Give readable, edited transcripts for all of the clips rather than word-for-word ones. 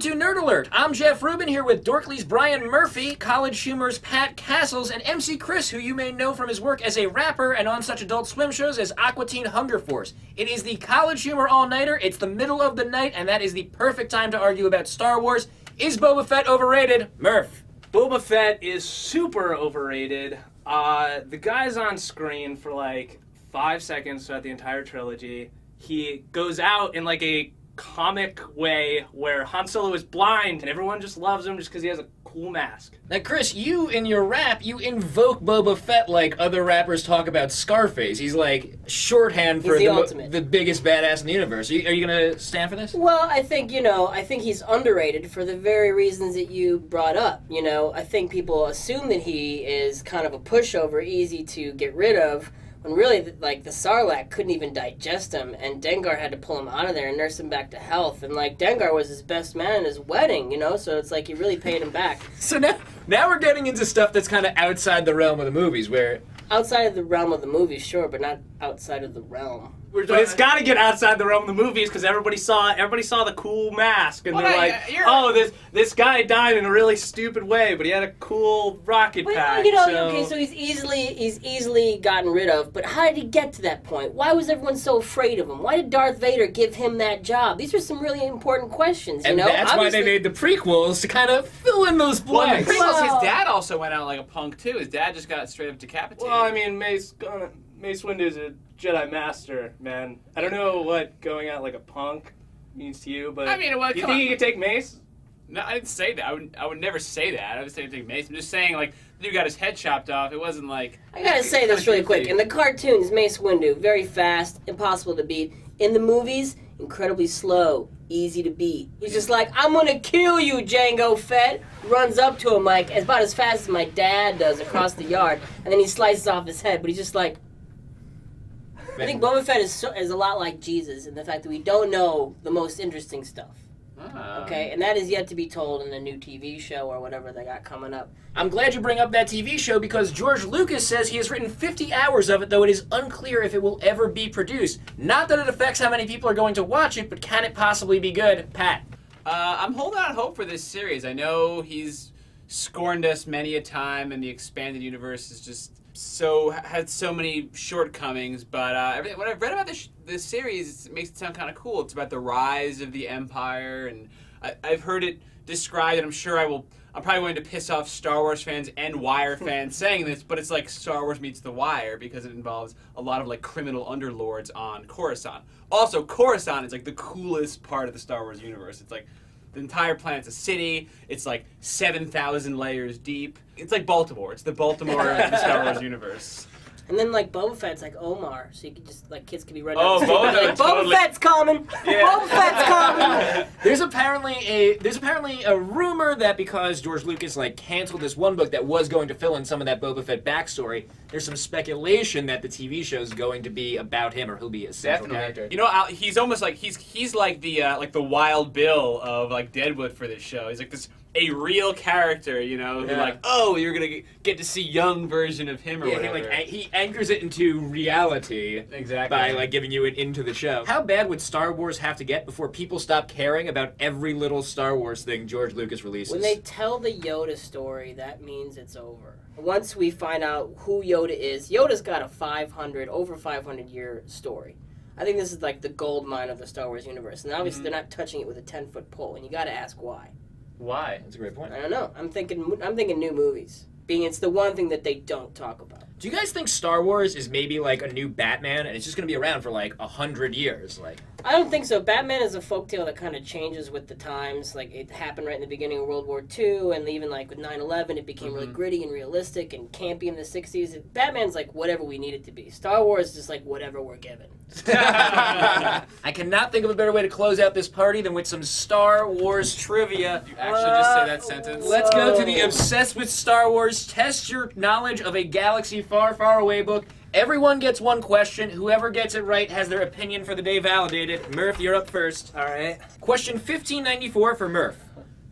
to Nerd Alert. I'm Jeff Rubin here with Dorkly's Brian Murphy, College Humor's Pat Castles, and MC Chris, who you may know from his work as a rapper and on such Adult Swim shows as Aqua Teen Hunger Force. It is the College Humor All-Nighter. It's the middle of the night, and that is the perfect time to argue about Star Wars. Is Boba Fett overrated? Murph. Boba Fett is super overrated. The guy's on screen for like 5 seconds throughout the entire trilogy. He goes out in like a comic way where Han Solo is blind and everyone just loves him just because he has a cool mask. Now, Chris, you in your rap, you invoke Boba Fett like other rappers talk about Scarface. He's like shorthand for the biggest badass in the universe. Are you going to stand for this? Well, I think, I think he's underrated for the very reasons that you brought up. I think people assume that he is kind of a pushover, easy to get rid of, when really, like, the Sarlacc couldn't even digest him, and Dengar had to pull him out of there and nurse him back to health. And, like, Dengar was his best man at his wedding, so it's like he really paid him back. So now we're getting into stuff that's kind of outside the realm of the movies, where... Outside of the realm of the movies, sure, but not outside of the realm. But it's got to get outside the realm of the movies because everybody saw the cool mask and they're like, oh, this guy died in a really stupid way, but he had a cool rocket pack. Okay, so he's easily gotten rid of. But how did he get to that point? Why was everyone so afraid of him? Why did Darth Vader give him that job? These are some really important questions. And that's why they made the prequels to kind of fill in those blanks. Well, the prequels, his dad also went out like a punk too. His dad just got straight up decapitated. Well, I mean, Mace Windu is a Jedi Master, man. I don't know what going out like a punk means to you, but you think he could take Mace? No, I didn't say that. I would never say that. I would say take Mace. I'm just saying, like, the dude got his head chopped off. It wasn't like... I gotta say this really quick. In the cartoons, Mace Windu, very fast, impossible to beat. In the movies, incredibly slow, easy to beat. He's just like, I'm gonna kill you, Jango Fett. Runs up to him like, about as fast as my dad does across the yard. And then he slices off his head, but he's just like... I think Boba Fett is a lot like Jesus in the fact that we don't know the most interesting stuff. Okay, and that is yet to be told in the new TV show or whatever they got coming up. I'm glad you bring up that TV show because George Lucas says he has written 50 hours of it, though it is unclear if it will ever be produced. Not that it affects how many people are going to watch it, but can it possibly be good? Pat? I'm holding out hope for this series. I know he's scorned us many a time, and the expanded universe is just... had so many shortcomings, but what I've read about this series makes it sound kind of cool. It's about the rise of the Empire, and I've heard it described, and I'm sure I'm probably going to piss off Star Wars fans and Wire fans saying this, but it's like Star Wars meets The Wire because it involves a lot of like criminal underlords on Coruscant. Also, Coruscant is like the coolest part of the Star Wars universe. It's like the entire planet's a city. It's like 7,000 layers deep. It's like Baltimore. It's the Baltimore of the Star Wars universe. And then like Boba Fett's like Omar, so you could just like kids could be running. Oh, Boba Fett's coming. Yeah. Boba Fett's coming. There's apparently a rumor that because George Lucas like canceled this one book that was going to fill in some of that Boba Fett backstory, there's some speculation that the TV show is going to be about him or he'll be a central character. He's almost like he's like the Wild Bill of like Deadwood for this show. He's like a real character, who like, oh, you're gonna get to see young version of him or whatever. He anchors it into reality by like giving you it into the show. How bad would Star Wars have to get before people stop caring about every little Star Wars thing George Lucas releases? When they tell the Yoda story, that means it's over. Once we find out who Yoda is, Yoda's got a over 500 year story. I think this is like the gold mine of the Star Wars universe, and obviously they're not touching it with a 10-foot pole, and you got to ask why. Why? That's a great point. I don't know. I'm thinking new movies. Being it's the one thing that they don't talk about. Do you guys think Star Wars is maybe like a new Batman and it's just going to be around for like 100 years? I don't think so. Batman is a folktale that kind of changes with the times. Like it happened right in the beginning of World War II, and even like with 9/11 it became really gritty and realistic and campy in the 60s. Batman's like whatever we need it to be. Star Wars is just like whatever we're given. I cannot think of a better way to close out this party than with some Star Wars trivia. You actually just say that sentence? Let's go to the Obsessed with Star Wars Test Your Knowledge of a Galaxy Far, Far Away book. Everyone gets one question. Whoever gets it right has their opinion for the day validated. Murph, you're up first. All right. Question 1594 for Murph.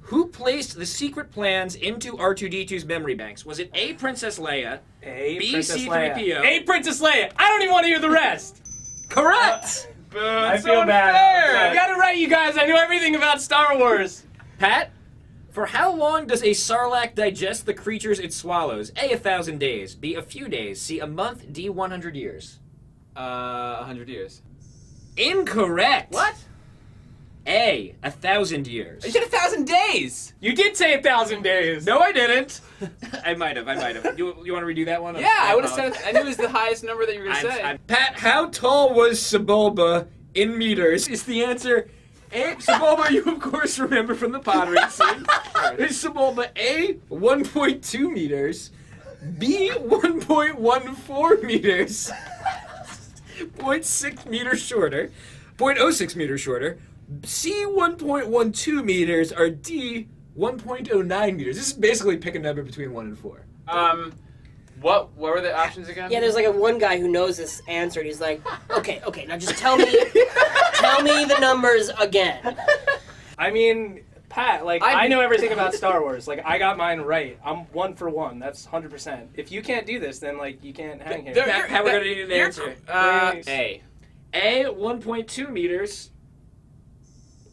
Who placed the secret plans into R2-D2's memory banks? Was it A, Princess Leia, B, C-3PO? A, Princess Leia. I don't even want to hear the rest. Correct! I feel bad. I got it right, you guys. I know everything about Star Wars. Pat, for how long does a sarlacc digest the creatures it swallows? A, 1,000 days. B, a few days. C, a month. D, 100 years. 100 years. Incorrect. What? A, 1,000 years. You said 1,000 days. You did say 1,000 days. No, I didn't. I might have. You want to redo that one? Yeah, I would have said. I knew it was the highest number that you were gonna say. Pat, how tall was Sebulba in meters? Is the answer A? Sebulba, you of course remember from the pod racing. Is Sebulba A, 1.2 meters, B, 1.14 meters, 0.6 meters shorter, 0.06 meters shorter, C, 1.12 meters, or D, 1.09 meters? This is basically pick a number between 1 and 4. What were the options again? Yeah, there's like one guy who knows this answer, and he's like, okay, now just tell me the numbers again. I mean, Pat, like, I know everything about Star Wars. Like, I got mine right. I'm 1 for 1. That's 100%. If you can't do this, then, like, you can't hang here. Pat, we're going to need an answer. A. A, 1.2 meters.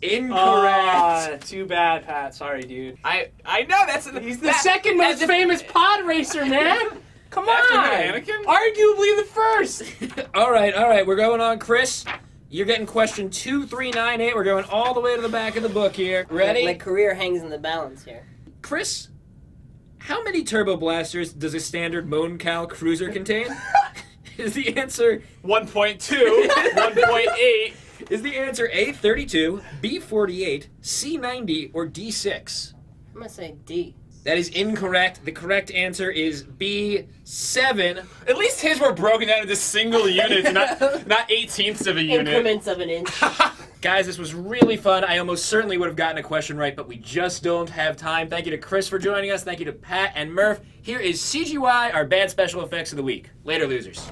Incorrect. Too bad, Pat. Sorry, dude. I know He's the second most famous pod racer, man. Come on. Anakin? Arguably the first. All right. We're going on, Chris. You're getting question 2398. We're going all the way to the back of the book here. Ready? My career hangs in the balance here. Chris, how many turbo blasters does a standard Moncal cruiser contain? Is the answer 1.2, 1.8. Is the answer A, 32, B, 48, C, 90, or D, 6? I'm gonna say D. That is incorrect. The correct answer is B, 7. At least his were broken down into single units, not 18ths of a unit. Increments of an inch. Guys, this was really fun. I almost certainly would have gotten a question right, but we just don't have time. Thank you to Chris for joining us. Thank you to Pat and Murph. Here is CGY, our bad special effects of the week. Later, losers.